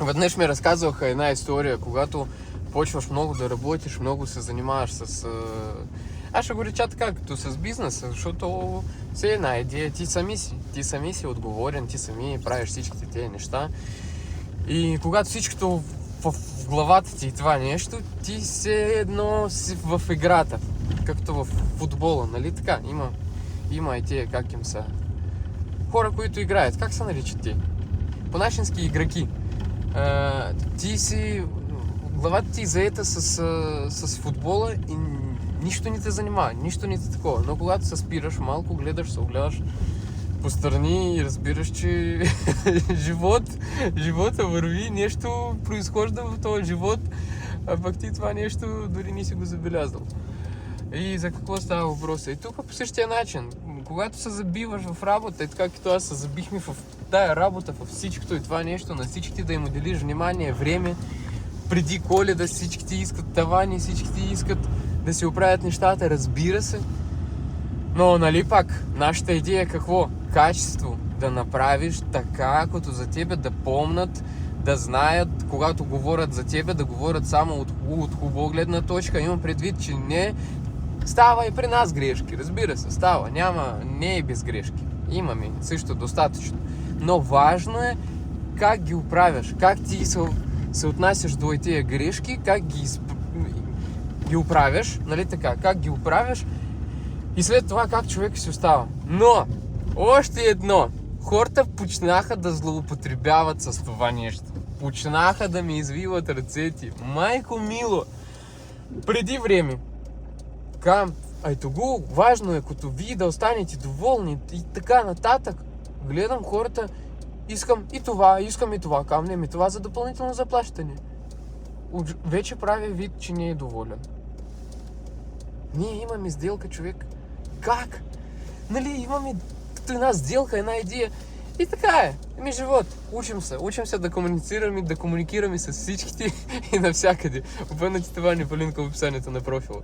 Веднъж ми разказваха една история, когато почваш много да работиш, много се занимаваш с... Аз ще го реча така, като с бизнеса, защото все една идея, ти сами си отговорен, ти сами правиш всичките тези неща. И когато всичкото в главата ти това нещо, ти все едно си в играта, както в футбола, нали така? Има и тия, как им са, хора, които играят, как се наричат ти? По-нашински игроки. Ти си, главата ти е заета с футбола и нищо не те занимава, нищо не те такова. Но когато се спираш малко, гледаш, се огледаш пострани и разбираш, че живота върви, нещо произхожда в този живот, а пък ти това нещо дори не си го забелязал. И за какво става въпроса? И тук по същия начин, когато се забиваш в работа, и така като аз се забихме в тая работа, в всичкото и това нещо, на всички да им отделиш внимание, време, преди Коледа всички искат тавани, всички искат да си оправят нещата, разбира се. Но нали пак, нашата идея е какво? Качество. Да направиш така, като за тебе да помнат, да знаят, когато говорят за тебе, да говорят само от хубава гледна точка. Имам предвид, че не става и при нас грешки, разбира се, става. Не е без грешки. Имаме също достатъчно. Но важно е как ги оправяш, как ти се отнасяш до тия грешки, как ги оправяш, нали така, как ги оправяш и след това как човек си остава. Но, още едно, хората почнаха да злоупотребяват с това нещо. Почнаха да ми извиват ръцете. Майко мило, преди време, ето го, важно е, като вие да останете доволни и така нататък. Гледам хората, искам и това, камнем и това за допълнително заплащане. Вече прави вид, че не е доволен. Ние имаме сделка, човек. Как? Нали, имаме като една сделка, една идея. И така е. Живот. Учим се да комуникираме с всичките и навсякъде. Обърнете това, не в описанието на профила.